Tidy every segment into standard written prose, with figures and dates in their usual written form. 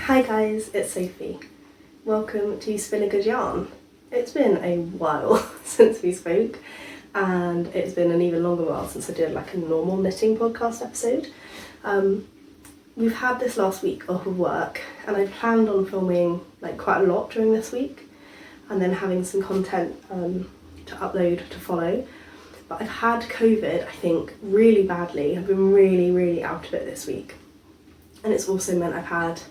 Hi guys, it's Sophie. Welcome to Spin a Good Yarn. It's been a while since we spoke, and it's been an even longer while since I did like a normal knitting podcast episode. We've had this last week off of work, and I planned on filming like quite a lot during this week, and then having some content to upload to follow. But I've had COVID, I think, really badly. I've been really out of it this week, and it's also meant I've had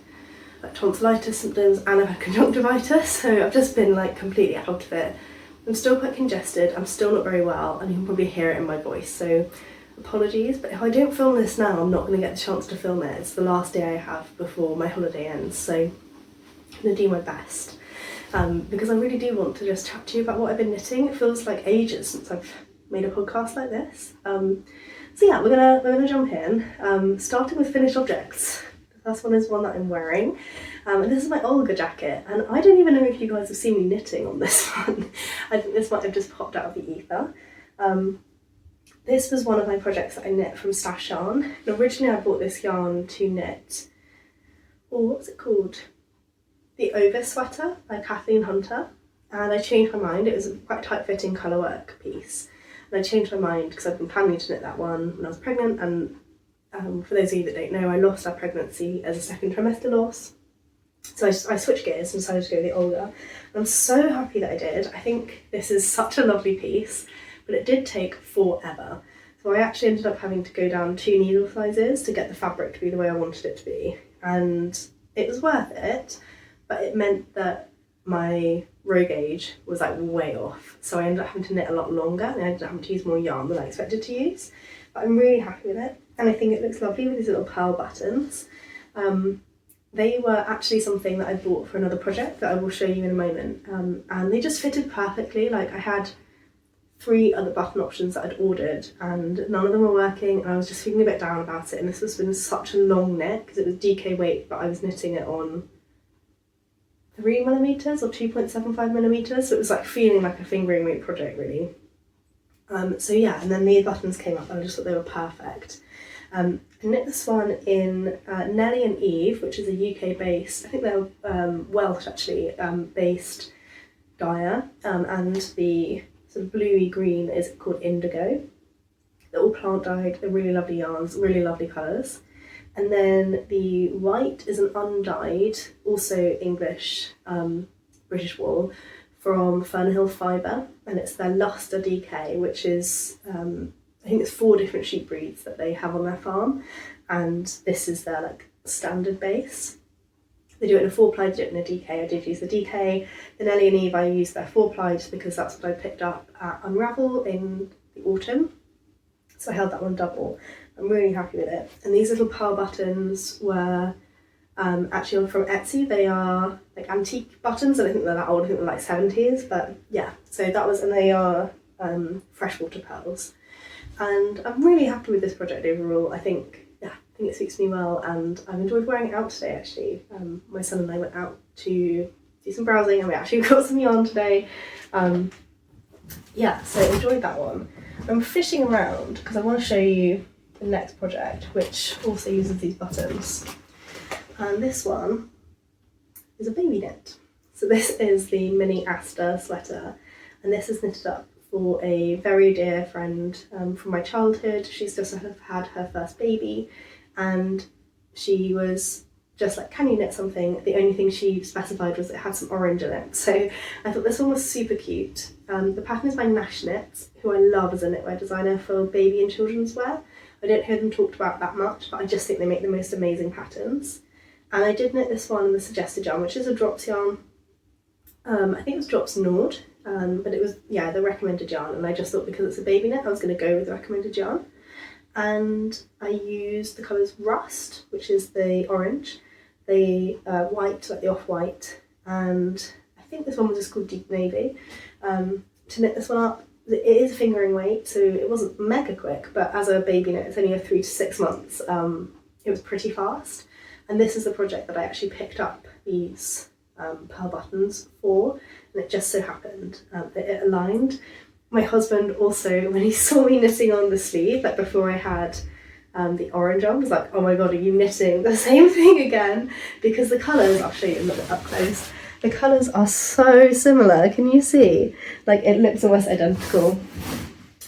like tonsillitis symptoms and I've had conjunctivitis, so I've just been like completely out of it. I'm still quite congested, I'm still not very well, and you can probably hear it in my voice, so apologies. But if I don't film this now, I'm not going to get the chance to film it. It's the last day I have before my holiday ends, so I'm going to do my best, because I really do want to just chat to you about what I've been knitting. It feels like ages since I've made a podcast like this. So yeah, we're gonna jump in, starting with finished objects. The first one is one that I'm wearing, and this is my Olga jacket, and I don't even know if you guys have seen me knitting on this one. I think this might have just popped out of the ether. This was one of my projects that I knit from Stash Yarn, and originally I bought this yarn to knit, what's it called? The Ovis Sweater by Kathleen Hunter, and I changed my mind. It was a quite tight-fitting colourwork piece, and I changed my mind because I've been planning to knit that one when I was pregnant, and for those of you that don't know, I lost our pregnancy as a second trimester loss. So I switched gears and decided to go with the Olga. And I'm so happy that I did. I think this is such a lovely piece, but it did take forever. So I actually ended up having to go down 2 needle sizes to get the fabric to be the way I wanted it to be. And it was worth it, but it meant that my row gauge was like way off. So I ended up having to knit a lot longer, and I ended up having to use more yarn than I expected to use. But I'm really happy with it, and I think it looks lovely with these little pearl buttons. They were actually something that I bought for another project that I will show you in a moment, and they just fitted perfectly. Like, I had 3 other button options that I'd ordered, and none of them were working, and I was just feeling a bit down about it. And this has been such a long knit because it was DK weight, but I was knitting it on 3mm or 2.75mm, so it was like feeling like a fingering weight project really. So yeah, and then these buttons came up and I just thought they were perfect. I knit this one in Nellie and Eve, which is a UK based, I think they're Welsh actually, based dyer, and the sort of bluey green is called Indigo. They're all plant dyed, they're really lovely yarns, really lovely colours. And then the white is an undyed, also English, British wool from Fernhill Fibre, and it's their Luster DK, which is, I think it's 4 different sheep breeds that they have on their farm, and this is their like standard base. They do it in a 4-ply, they do it in a DK. I did use the DK. The Nellie and Eve, I used their 4-ply just because that's what I picked up at Unravel in the autumn, so I held that one double. I'm really happy with it. And these little pearl buttons were actually from Etsy. They are like antique buttons, and I think they're that old, I think they're like 70s, but yeah, so that was, and they are freshwater pearls. And I'm really happy with this project overall. I think it suits me well, and I've enjoyed wearing it out today actually. My son and I went out to do some browsing, and we actually got some yarn today. Yeah, so enjoyed that one. I'm fishing around because I want to show you the next project, which also uses these buttons. And this one is a baby knit. So this is the mini Asta sweater, and this is knitted up for a very dear friend from my childhood. She's just had her first baby, and she was just like, can you knit something? The only thing she specified was it had some orange in it. So I thought this one was super cute. The pattern is by Nash Knits, who I love as a knitwear designer for baby and children's wear. I don't hear them talked about that much, but I just think they make the most amazing patterns. And I did knit this one in the suggested yarn, which is a Drops yarn. I think it was Drops Nord, but it was, yeah, the recommended yarn. And I just thought because it's a baby knit, I was going to go with the recommended yarn. And I used the colours Rust, which is the orange, the white, like the off-white, and I think this one was just called Deep Navy, to knit this one up. It is a fingering weight, so it wasn't mega quick, but as a baby knit, it's only a 3 to 6 months. It was pretty fast, and this is the project that I actually picked up these pearl buttons for, and it just so happened that it aligned. My husband also, when he saw me knitting on the sleeve, like before I had the orange one. I was like, oh my god, are you knitting the same thing again? Because the colours, I'll show you a little bit up close, the colours are so similar, can you see? Like it looks almost identical.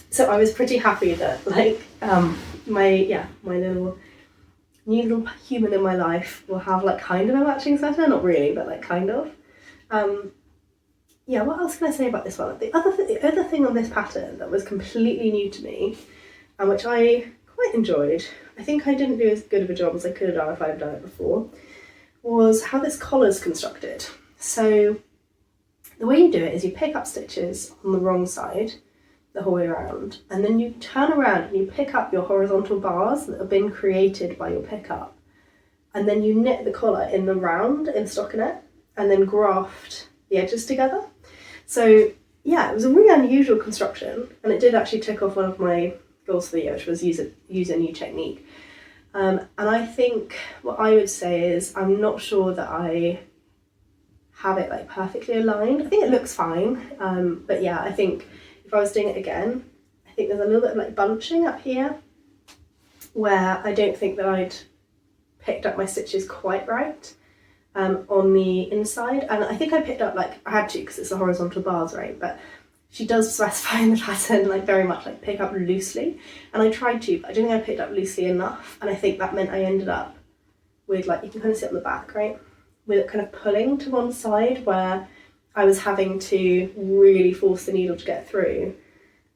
So I was pretty happy that like my little new little human in my life will have like kind of a matching sweater, not really, but like kind of. Yeah, what else can I say about this one? The other thing on this pattern that was completely new to me, and which I quite enjoyed, I think I didn't do as good of a job as I could have done if I'd done it before, was how this collar's constructed. So the way you do it is you pick up stitches on the wrong side the whole way around, and then you turn around and you pick up your horizontal bars that have been created by your pickup, and then you knit the collar in the round in stockinette and then graft the edges together. So yeah, it was a really unusual construction, and it did actually tick off one of my goals for the year, which was use a new technique. And I think what I would say is I'm not sure that I have it like perfectly aligned. I think it looks fine, but yeah, I think if I was doing it again, I think there's a little bit of like bunching up here where I don't think that I'd picked up my stitches quite right. On the inside, and I think I picked up, like I had to because it's the horizontal bars, right, but she does specify in the pattern like very much like pick up loosely, and I tried to, but I don't think I picked up loosely enough, and I think that meant I ended up with, like, you can kind of see it on the back, right, with it kind of pulling to one side where I was having to really force the needle to get through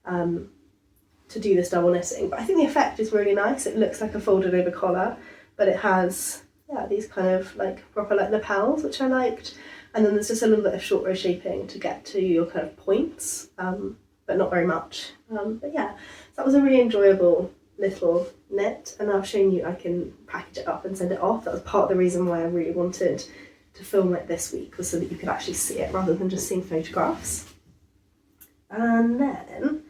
to do this double knitting. But I think the effect is really nice. It looks like a folded over collar, but it has these kind of like proper like lapels, which I liked, and then there's just a little bit of short row shaping to get to your kind of points, but not very much. But yeah, so that was a really enjoyable little knit, and I've shown you I can package it up and send it off. That was part of the reason why I really wanted to film it this week, was so that you could actually see it rather than just seeing photographs. And then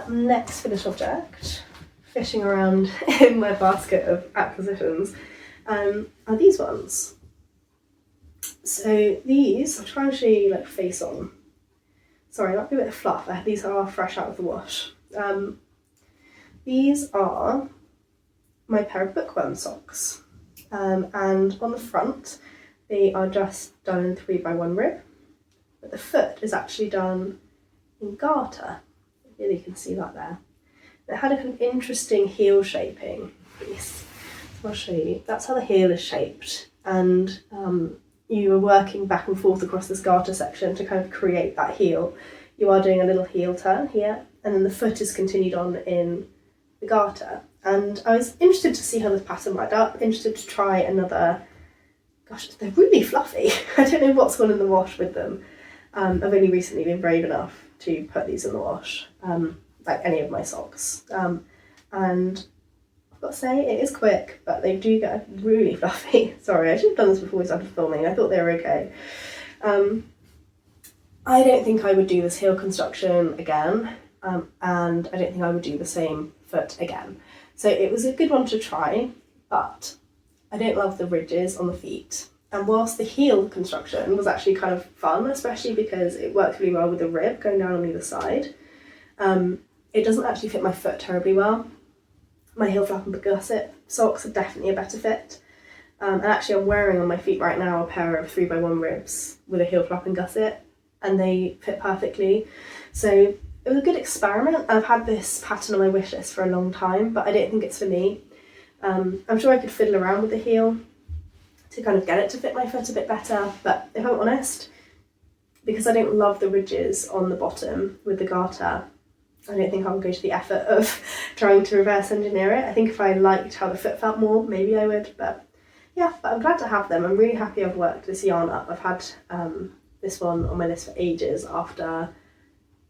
next finished object, fishing around in my basket of acquisitions, are these ones. So these, I'll try and show you like face on. Sorry, might be a bit of fluff. These are fresh out of the wash. These are my pair of bookworm socks. And on the front, they are just done in 3x1 rib, but the foot is actually done in garter. Here you can see that there. It had a kind of interesting heel shaping piece. So I'll show you. That's how the heel is shaped, and you are working back and forth across this garter section to kind of create that heel. You are doing a little heel turn here, and then the foot is continued on in the garter. And I was interested to see how this pattern worked out, interested to try another. Gosh, they're really fluffy. I don't know what's gone in the wash with them. I've only recently been brave enough to put these in the wash, like any of my socks. And I've got to say, it is quick, but they do get really fluffy. Sorry, I should have done this before we started filming. I thought they were okay. I don't think I would do this heel construction again, and I don't think I would do the same foot again. So it was a good one to try, but I don't love the ridges on the feet. And whilst the heel construction was actually kind of fun, especially because it worked really well with the rib going down on either side, it doesn't actually fit my foot terribly well. My heel flap and gusset socks are definitely a better fit. And actually I'm wearing on my feet right now a pair of 3x1 ribs with a heel flap and gusset, and they fit perfectly. So it was a good experiment. I've had this pattern on my wish list for a long time, but I don't think it's for me. I'm sure I could fiddle around with the heel to kind of get it to fit my foot a bit better, but if I'm honest, because I don't love the ridges on the bottom with the garter, I don't think I would go to the effort of trying to reverse engineer it. I think if I liked how the foot felt more, maybe I would, but yeah, but I'm glad to have them. I'm really happy I've worked this yarn up. I've had this one on my list for ages after,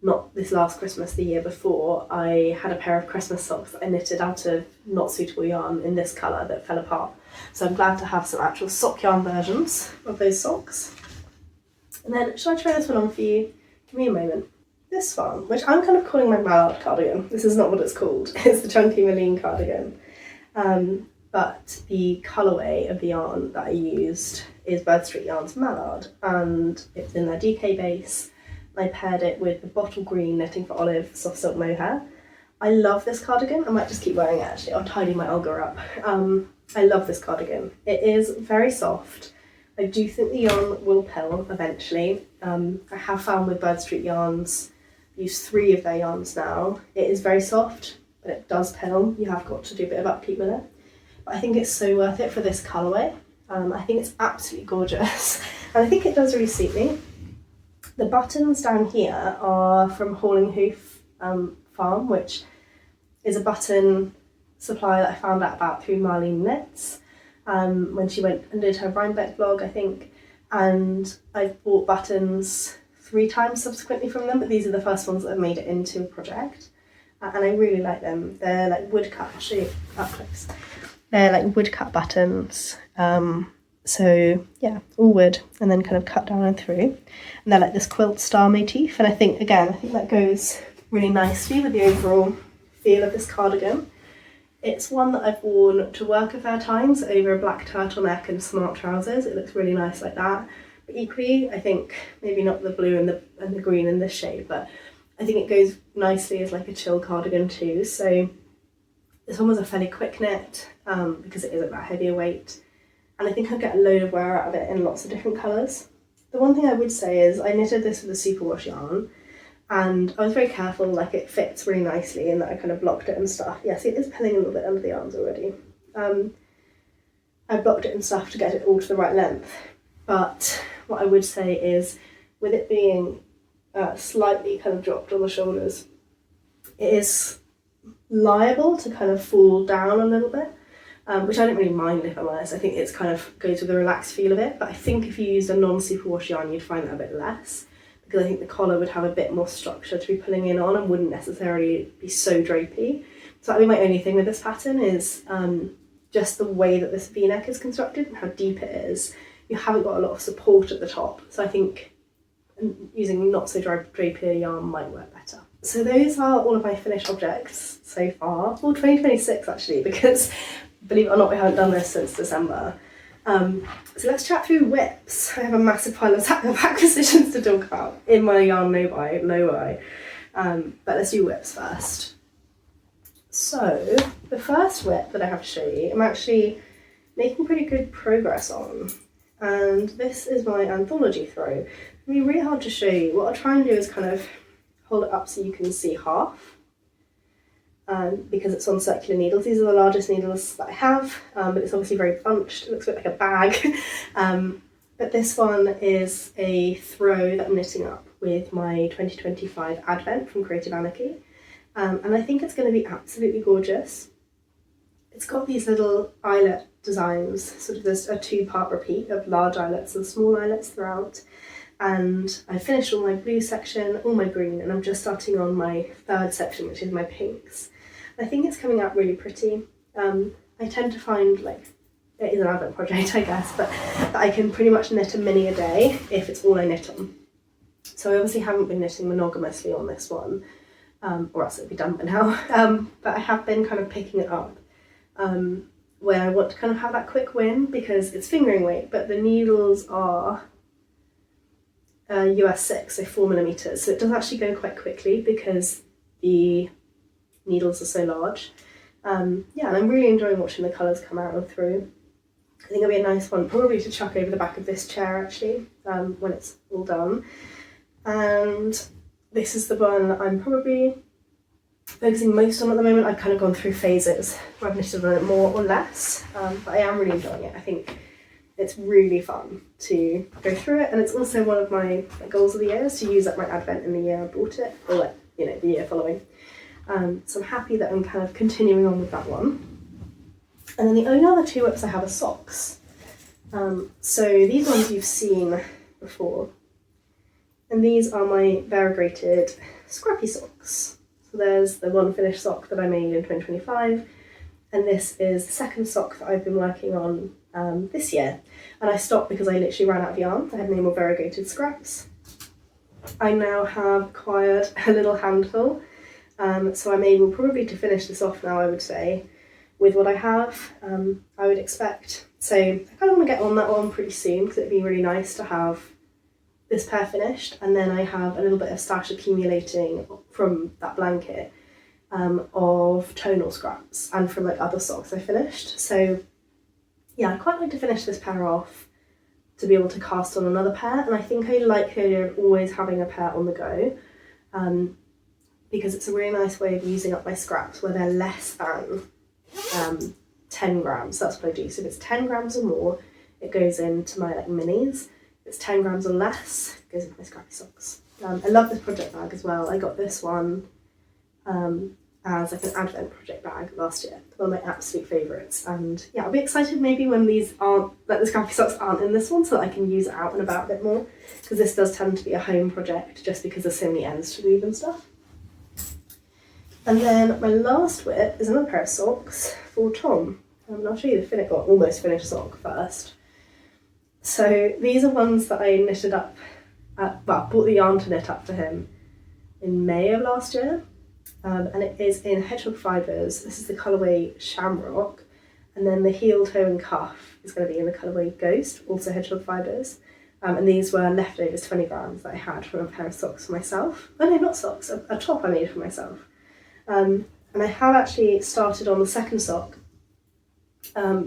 not this last Christmas, the year before, I had a pair of Christmas socks that I knitted out of not suitable yarn in this colour that fell apart. So I'm glad to have some actual sock yarn versions of those socks. And then, shall I try this one on for you? Give me a moment. This one, which I'm kind of calling my mallard cardigan. This is not what it's called. It's the chunky Malene cardigan. But the colourway of the yarn that I used is Bird Street Yarn's Mallard, and it's in their DK base. I paired it with the bottle green Knitting for Olive soft silk mohair. I love this cardigan. I might just keep wearing it actually. I'll tidy my Olga up. I love this cardigan. It is very soft. I do think the yarn will pill eventually. I have found with Bird Street Yarns, I've used 3 of their yarns now. It is very soft, but it does pill. You have got to do a bit of upkeep with it. But I think it's so worth it for this colourway. I think it's absolutely gorgeous. And I think it does really suit me. The buttons down here are from Hauling Hoof Farm, which is a button supply that I found out about through Marlene Knits when she went and did her Rhinebeck blog, I think. And I've bought buttons 3 times subsequently from them, but these are the first ones that have made it into a project. And I really like them. They're like woodcut, I'll show you up close. They're like woodcut buttons. So yeah, all wood and then kind of cut down and through. And they're like this quilt star motif. And I think that goes really nicely with the overall feel of this cardigan. It's one that I've worn to work a fair times over a black turtleneck and smart trousers. It looks really nice like that. But equally, I think maybe not the blue and the green in this shade, but I think it goes nicely as like a chill cardigan too. So this one was a fairly quick knit because it is at that heavier weight. And I think I'll get a load of wear out of it in lots of different colours. The one thing I would say is I knitted this with a superwash yarn, and I was very careful, like it fits really nicely and that I kind of blocked it and stuff. Yes, it is pilling a little bit under the arms already. I blocked it and stuff to get it all to the right length. But what I would say is with it being slightly kind of dropped on the shoulders, it is liable to kind of fall down a little bit. Which I don't really mind if I'm honest. I think it's kind of goes with the relaxed feel of it, but I think if you used a non-superwash yarn you'd find that a bit less, because I think the collar would have a bit more structure to be pulling in on and wouldn't necessarily be so drapey. So that'd be my only thing with this pattern is just the way that this V-neck is constructed and how deep it is. You haven't got a lot of support at the top, so I think using not so drapey yarn might work better. So those are all of my finished objects so far. Well, 2026 actually, because believe it or not, we haven't done this since December. So let's chat through whips. I have a massive pile of acquisitions to talk about in my yarn no buy. But let's do whips first. So the first whip that I have to show you, I'm actually making pretty good progress on. And this is my anthology throw. It'll be really hard to show you. What I'll try and do is kind of hold it up so you can see half. Because it's on circular needles. These are the largest needles that I have, but it's obviously very bunched. It looks a bit like a bag. But this one is a throw that I'm knitting up with my 2025 Advent from Creative Anarchy. And I think it's going to be absolutely gorgeous. It's got these little eyelet designs, sort of there's a 2-part repeat of large eyelets and small eyelets throughout. And I finished all my blue section, all my green, and I'm just starting on my 3rd section, which is my pinks. I think it's coming out really pretty. I tend to find, like, it is an advent project, I guess, but that I can pretty much knit a mini a day if it's all I knit on. So I obviously haven't been knitting monogamously on this one, or else it'd be done by now. But I have been kind of picking it up where I want to kind of have that quick win because it's fingering weight, but the needles are US 6, so 4mm, so it does actually go quite quickly because the needles are so large. And I'm really enjoying watching the colours come out and through. I think it'll be a nice one probably to chuck over the back of this chair actually when it's all done. And this is the one that I'm probably focusing most on at the moment. I've kind of gone through phases where I've knitted on it more or less, but I am really enjoying it. I think it's really fun to go through it, and it's also one of my goals of the year is to use up my Advent in the year I bought it, or the year following. So I'm happy that I'm kind of continuing on with that one. And then the only other 2 whips I have are socks. So these ones you've seen before. And these are my variegated scrappy socks. So there's the one finished sock that I made in 2025. And this is the 2nd sock that I've been working on this year. And I stopped because I literally ran out of yarn. I had no more variegated scraps. I now have acquired a little handful. So I'm able probably to finish this off now, I would say, with what I have, I would expect. So I kind of want to get on that one pretty soon because it'd be really nice to have this pair finished, and then I have a little bit of stash accumulating from that blanket of tonal scraps and from like other socks I finished. So yeah, I'd quite like to finish this pair off to be able to cast on another pair, and I think I like the idea of always having a pair on the go, because it's a really nice way of using up my scraps where they're less than 10 grams. That's what I do. So if it's 10 grams or more, it goes into my like minis. If it's 10 grams or less, it goes into my scrappy socks. I love this project bag as well. I got this one as like an advent project bag last year. One of my absolute favourites. And yeah, I'll be excited maybe when these aren't, like the scrappy socks aren't in this one, so that I can use it out and about a bit more, because this does tend to be a home project just because there's so many ends to weave and stuff. And then my last whip is another pair of socks for Tom. And I'll show you the almost finished sock first. So these are ones that I knitted up, bought the yarn to knit up for him in May of last year. And it is in hedgehog fibres. This is the colourway Shamrock, and then the heel, toe and cuff is going to be in the colourway Ghost, also hedgehog fibres. And these were leftovers 20 grams that I had from a pair of socks for myself. Oh no, not socks, a top I made for myself. And I have actually started on the second sock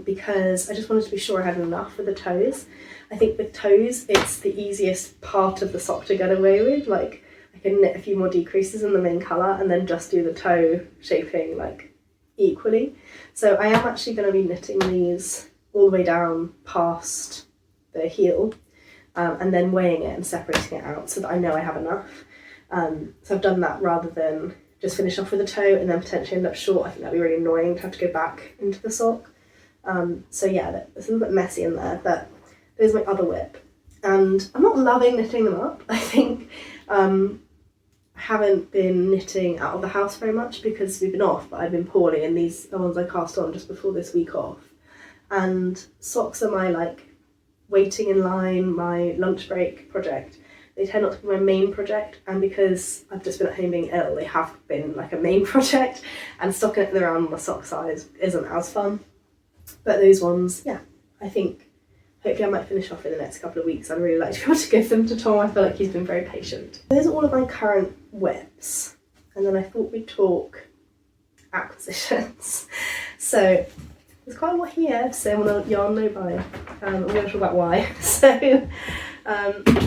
because I just wanted to be sure I had enough for the toes. I think with toes, it's the easiest part of the sock to get away with. Like, I can knit a few more decreases in the main colour and then just do the toe shaping like equally. So I am actually going to be knitting these all the way down past the heel and then weighing it and separating it out so that I know I have enough. So I've done that rather than just finish off with a toe and then potentially end up short. I think that'd be really annoying to have to go back into the sock. So yeah, it's a little bit messy in there, but there's my other whip. And I'm not loving knitting them up. I think I haven't been knitting out of the house very much because we've been off, but I've been poorly, and these are ones I cast on just before this week off. And socks are my like waiting in line, my lunch break project. They tend not to be my main project, and because I've just been at home being ill, they have been like a main project, and stocking it around my sock size isn't as fun. But those ones, yeah, I think hopefully I might finish off in the next couple of weeks. I'd really like to be able to give them to Tom. I feel like he's been very patient. Those are all of my current whips, and then I thought we'd talk acquisitions. So there's quite a lot here, so I'm going to yarn no buy. I'm going to talk about why. So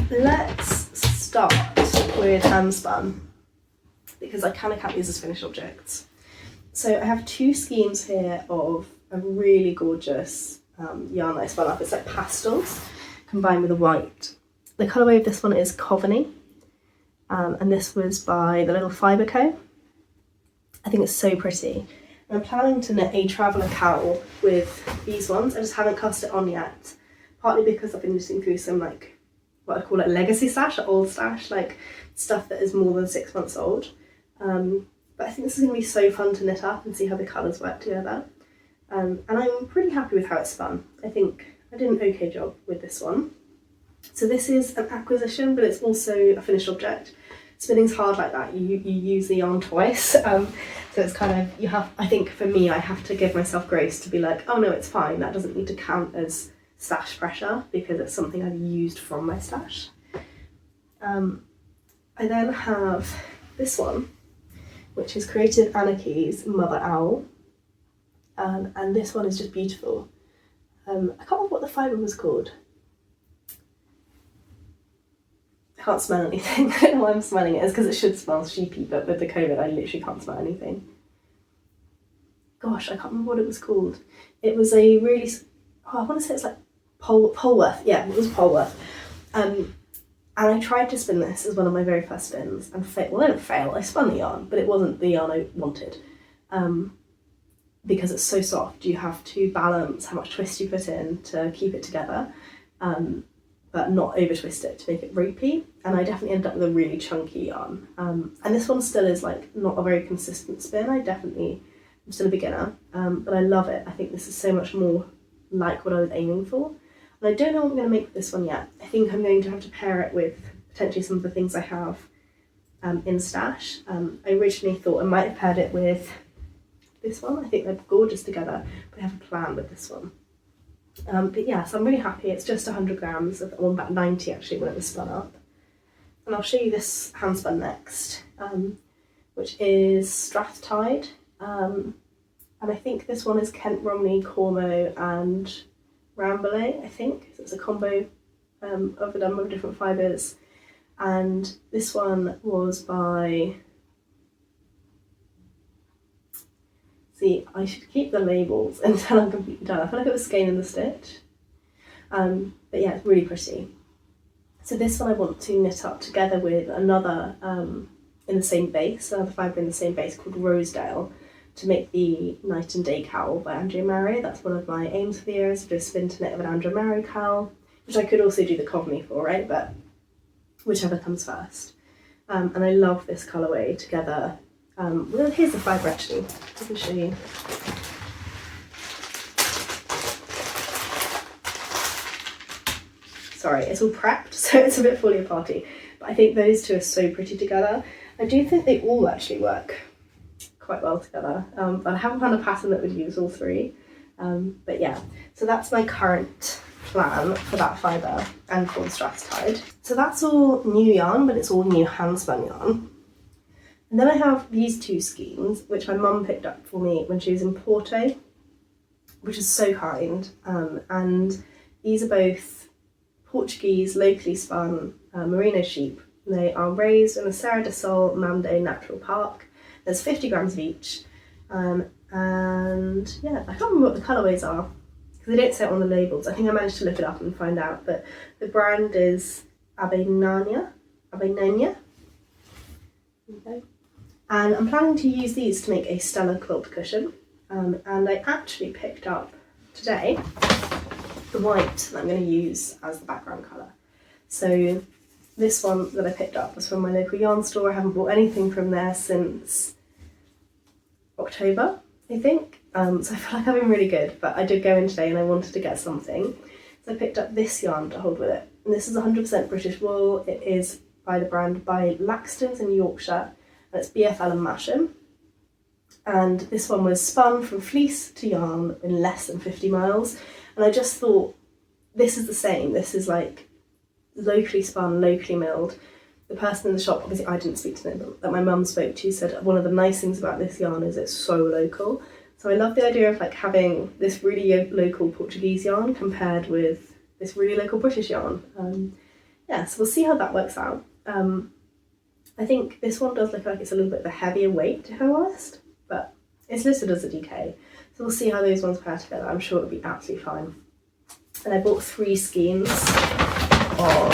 let's start with handspun, because I kind of count these as finished objects. So I have two schemes here of a really gorgeous yarn that I spun up. It's like pastels combined with a white. The colourway of this one is Coveney, and this was by the Little Fibre Co. I think it's so pretty. And I'm planning to knit a traveller cowl with these ones. I just haven't cast it on yet, partly because I've been knitting through some like what I call it legacy stash, or old stash, like stuff that is more than 6 months old. But I think this is going to be so fun to knit up and see how the colours work together. And I'm pretty happy with how it's spun. I think I did an okay job with this one. So this is an acquisition, but it's also a finished object. Spinning's hard like that. You use the yarn twice. So it's kind of, you have, I think for me, I have to give myself grace to be like, oh no, it's fine. That doesn't need to count as stash pressure because it's something I've used from my stash. I then have this one, which is Creative Anarchy's Mother Owl. And this one is just beautiful. I can't remember what the fibre was called. I can't smell anything. I don't know why I'm smelling it. It's because it should smell sheepy, but with the COVID I literally can't smell anything. Gosh, I can't remember what it was called. It was a really, I want to say it's like Polworth. Yeah, it was Polworth. And I tried to spin this as one of my very first spins and well, I didn't fail. I spun the yarn, but it wasn't the yarn I wanted. Because it's so soft, you have to balance how much twist you put in to keep it together, but not over twist it to make it ropey. And I definitely ended up with a really chunky yarn. And this one still is like not a very consistent spin. I'm still a beginner, but I love it. I think this is so much more like what I was aiming for. And I don't know what I'm going to make with this one yet. I think I'm going to have to pair it with potentially some of the things I have in stash. I originally thought I might have paired it with this one. I think they're gorgeous together, but I have a plan with this one. But yeah, so I'm really happy. It's just 100 grams of, well, about 90 actually when it was spun up. And I'll show you this handspun next. which is Strathtide. And I think this one is Kent Romney, Cormo and Rambouillet, I think. So it's a combo of a number of different fibres. And this one was by... See, I should keep the labels until I'm completely done. I feel like it was Skein and the Stitch. But yeah, it's really pretty. So this one I want to knit up together with another in the same base, another fibre in the same base called Rosedale, to make the Night and Day cowl by Andrea Maro. That's one of my aims for the year, is to do a spin to knit of an Andrea Maro cowl, which I could also do the Coveney for, right? But whichever comes first. And I love this colourway together. Well, here's the fibre actually, I can show you. Sorry, it's all prepped, so it's a bit fully party. But I think those two are so pretty together. I do think they all actually work quite well together, but I haven't found a pattern that would use all three. But yeah, so that's my current plan for that fibre and for the Strathtide. So that's all new yarn, but it's all new hand spun yarn. And then I have these two skeins, which my mum picked up for me when she was in Porto, which is so kind. And these are both Portuguese, locally spun merino sheep. They are raised in the Serra do Sol Mande Natural Park. There's 50 grams of each. And yeah, I can't remember what the colourways are, because they don't say it on the labels. I think I managed to look it up and find out, but the brand is Abenania. Okay. And I'm planning to use these to make a Stella quilt cushion. And I actually picked up today the white that I'm going to use as the background colour. So this one that I picked up was from my local yarn store. I haven't bought anything from there since October, I think. So I feel like I've been really good, but I did go in today and I wanted to get something. So I picked up this yarn to hold with it. And this is 100% British wool. It is by the brand by Laxton's in Yorkshire. And it's BFL and Masham. And this one was spun from fleece to yarn in less than 50 miles. And I just thought, this is the same. This is like locally spun, locally milled. The person in the shop, obviously I didn't speak to them, but that my mum spoke to, said one of the nice things about this yarn is it's so local. So I love the idea of like having this really local Portuguese yarn compared with this really local British yarn. Yeah, so we'll see how that works out. I think this one does look like it's a little bit of a heavier weight, if I'm honest, but it's listed as a DK. So we'll see how those ones pair together. I'm sure it'll be absolutely fine. And I bought 3 skeins of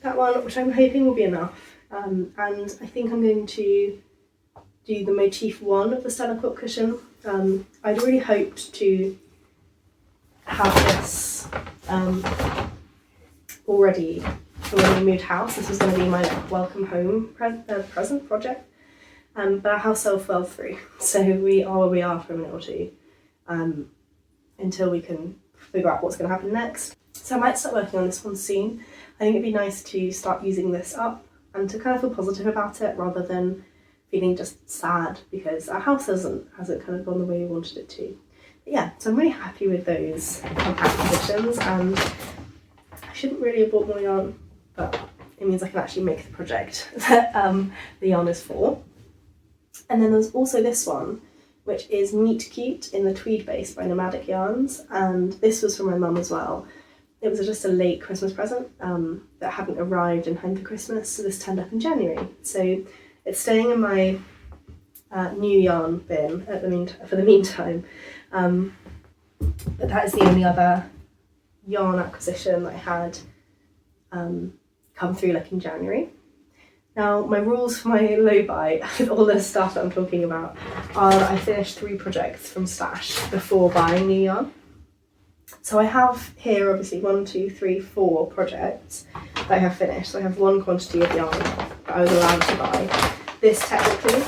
that one, which I'm hoping will be enough. And I think I'm going to do the motif 1 of the Stella quilt cushion. I'd really hoped to have this already when we moved house. This was going to be my welcome home present project. But our house sale fell through, so we are where we are for a minute or two until we can figure out what's going to happen next. So I might start working on this one soon. I think it'd be nice to start using this up and to kind of feel positive about it rather than feeling just sad because our house hasn't kind of gone the way we wanted it to. But yeah, so I'm really happy with those acquisitions, and I shouldn't really have bought more yarn, but it means I can actually make the project that the yarn is for. And then there's also this one, which is Meet Cute in the tweed base by Nomadic Yarns, and this was from my mum as well. It was just a late Christmas present that hadn't arrived in time for Christmas, so this turned up in January. So it's staying in my new yarn bin for the meantime. But that is the only other yarn acquisition that I had come through like in January. Now, my rules for my low buy with all the stuff that I'm talking about are that I finish 3 projects from Stash before buying new yarn. So I have here obviously 1, 2, 3, 4 projects that I have finished. So I have 1 quantity of yarn that I was allowed to buy. This technically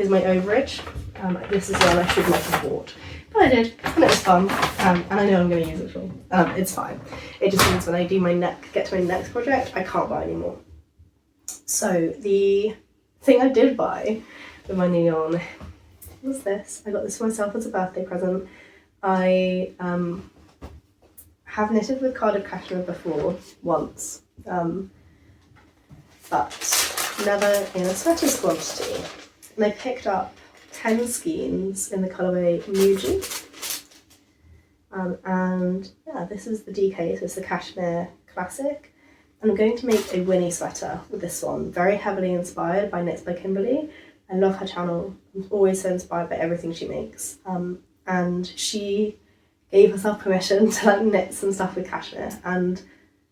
is my overage. This is yarn I should not have bought. But I did, and it was fun, and I know I'm going to use it for. It's fine. It just means when I do get to my next project, I can't buy anymore. So the thing I did buy with my new yarn was this. I got this for myself as a birthday present. I have knitted with carded cashmere before, once, but never in a sweater's quantity. And I picked up 10 skeins in the colourway Muji. And yeah, this is the DK, so it's the Cashmere Classic. And I'm going to make a Winnie sweater with this one, very heavily inspired by Knits by Kimberly. I love her channel. I'm always so inspired by everything she makes. And she gave herself permission to like knit some stuff with cashmere, and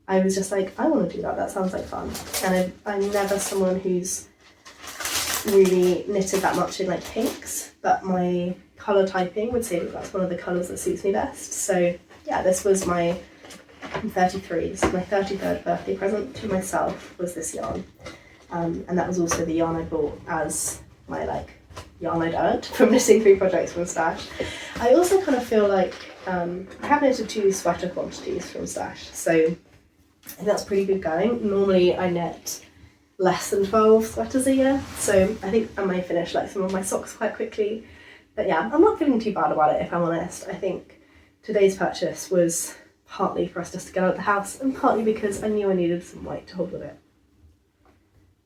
I was just like, I want to do that. That sounds like fun. And I'm never someone who's really knitted that much in like pinks, but my colour typing would say that that's one of the colours that suits me best. So yeah, this was I'm 33. This is my 33rd birthday present to myself, was this yarn. And that was also the yarn I bought as my like yarn I'd earned from knitting 3 projects from Stash. I also kind of feel like I have knitted 2 sweater quantities from Stash, so I think that's pretty good going. Normally I knit less than 12 sweaters a year, so I think I may finish like some of my socks quite quickly. But yeah, I'm not feeling too bad about it, if I'm honest. I think today's purchase was partly for us just to get out of the house, and partly because I knew I needed some white to hold with it.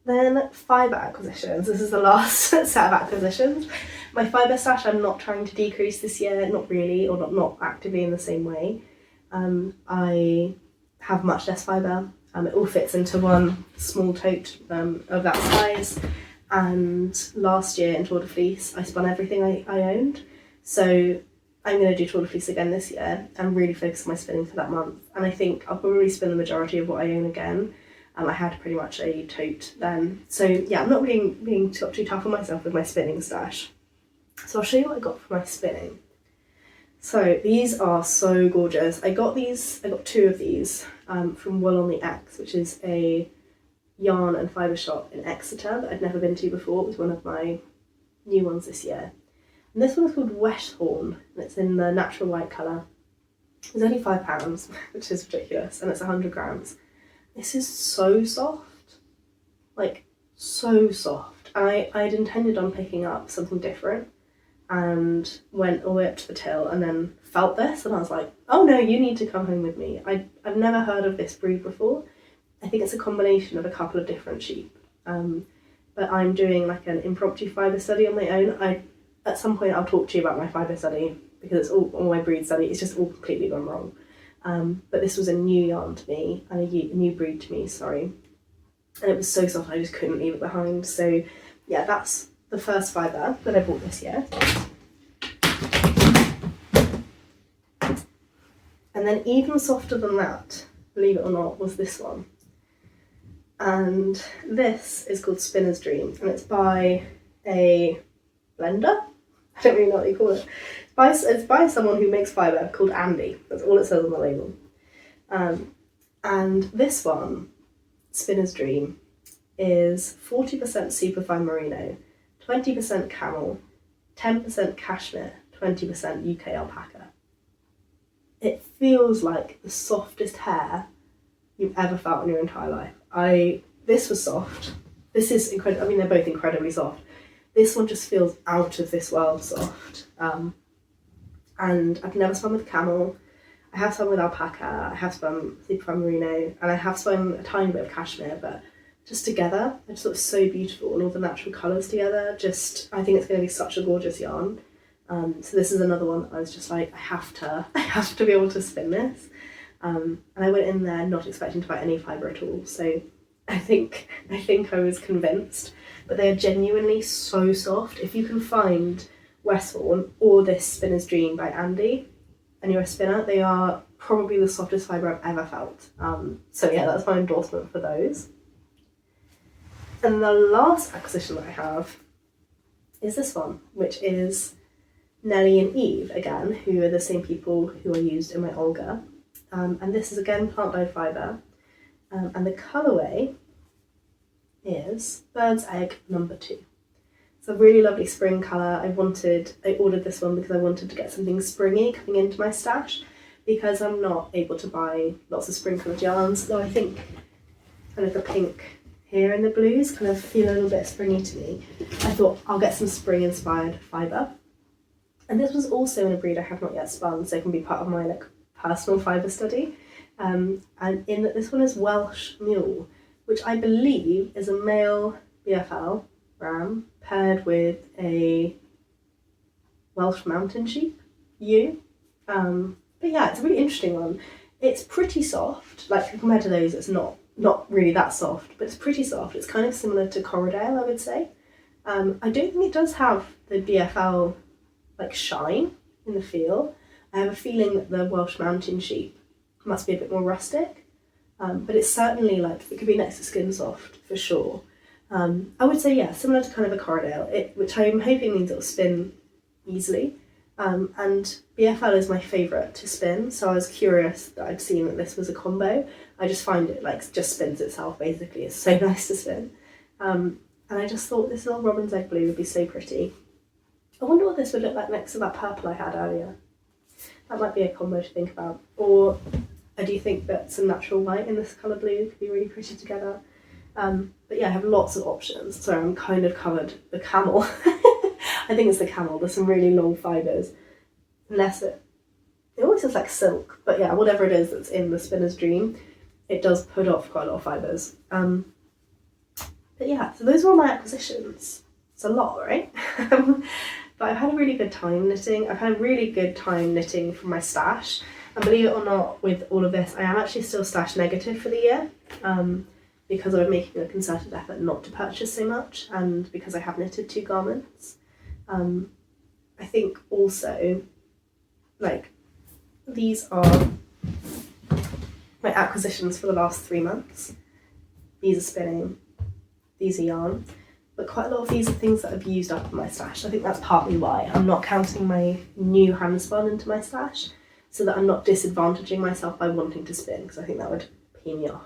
Then fibre acquisitions. This is the last set of acquisitions. My fibre stash I'm not trying to decrease this year, not really, or not actively in the same way. I have much less fibre. It all fits into one small tote of that size. And last year in Tour de Fleece, I spun everything I owned. So I'm going to do Tour de Fleece again this year and really focus on my spinning for that month. And I think I'll probably spin the majority of what I own again. I had pretty much a tote then. So yeah, I'm not really being too tough on myself with my spinning stash. So I'll show you what I got for my spinning. So these are so gorgeous. I got 2 of these from Wool on the X, which is a yarn and fibre shop in Exeter that I'd never been to before. It was one of my new ones this year. And this one is called Westhorn, and it's in the natural white colour. It's only £5, which is ridiculous, and it's 100 grams. This is so soft, like so soft. I'd intended on picking up something different and went all the way up to the till and then felt this and I was like, oh no, you need to come home with me. I've never heard of this breed before. I think it's a combination of a couple of different sheep. But I'm doing like an impromptu fibre study on my own. At some point I'll talk to you about my fibre study because it's all my breed study. It's just all completely gone wrong. But this was a new yarn to me, and a new breed to me, sorry. And it was so soft I just couldn't leave it behind. So yeah, that's the first fibre that I bought this year. And then even softer than that, believe it or not, was this one. And this is called Spinner's Dream, and it's by a blender. I don't really know what you call it. It's by someone who makes fibre called Andy. That's all it says on the label. And this one, Spinner's Dream, is 40% superfine merino, 20% camel, 10% cashmere, 20% UK alpaca. It feels like the softest hair you've ever felt in your entire life. This was soft. This is incredible. I mean, they're both incredibly soft. This one just feels out of this world soft. And I've never spun with camel. I have spun with alpaca, I have spun superfine merino, and I have spun a tiny bit of cashmere, but just together, I just thought it was so beautiful, and all the natural colours together, I think it's going to be such a gorgeous yarn. So this is another one that I was just like, I have to be able to spin this. And I went in there not expecting to buy any fibre at all, so I think I was convinced. But they are genuinely so soft. If you can find Westhorn or this Spinner's Dream by Andy and you're a spinner, they are probably the softest fibre I've ever felt. So yeah, that's my endorsement for those. And the last acquisition that I have is this one, which is Nellie and Eve again, who are the same people who I used in my Olga. And this is again plant dyed fibre. And the colourway is Bird's Egg number 2. It's a really lovely spring colour. I ordered this one because I wanted to get something springy coming into my stash, because I'm not able to buy lots of spring coloured yarns, though I think kind of the pink here and the blues kind of feel a little bit springy to me. I thought I'll get some spring inspired fibre. And this was also in a breed I have not yet spun, so it can be part of my like personal fibre study. And in that this one is Welsh Mule, which I believe is a male BFL ram paired with a Welsh mountain sheep ewe. But yeah, it's a really interesting one. It's pretty soft, like compared to those it's not really that soft, but it's pretty soft. It's kind of similar to Corriedale, I would say. I don't think it does have the BFL like shine in the feel. I have a feeling that the Welsh mountain sheep must be a bit more rustic, but it's certainly like, it could be next to Skin Soft for sure. I would say, yeah, similar to kind of a Corriedale, which I'm hoping means it'll spin easily. And BFL is my favourite to spin, so I was curious that I'd seen that this was a combo. I just find it like just spins itself basically. It's so nice to spin. And I just thought this little Robin's Egg Blue would be so pretty. I wonder what this would look like next to that purple I had earlier. That might be a combo to think about. Or I do think that some natural white in this colour blue could be really pretty together. But yeah, I have lots of options. So I'm kind of covered the camel. I think it's the camel. There's some really long fibres. Unless it always looks like silk. But yeah, whatever it is that's in the Spinner's Dream, it does put off quite a lot of fibres. But yeah, so those were all my acquisitions. It's a lot, right? But I've had a really good time knitting. I've had a really good time knitting from my stash. And believe it or not, with all of this, I am actually still stash negative for the year. Because I'm making a concerted effort not to purchase so much, and because I have knitted 2 garments. I think also, like, these are my acquisitions for the last 3 months. These are spinning, these are yarn, but quite a lot of these are things that I've used up in my stash. I think that's partly why I'm not counting my new hand spun into my stash, so that I'm not disadvantaging myself by wanting to spin, because I think that would pee me off.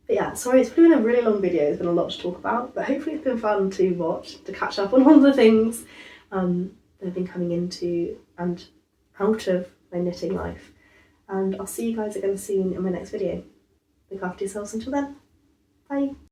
But yeah, sorry, it's been a really long video, there's been a lot to talk about, but hopefully it's been fun to watch, to catch up on all the things that I've been coming into and out of my knitting life. And I'll see you guys again soon in my next video. Look after yourselves until then. Bye.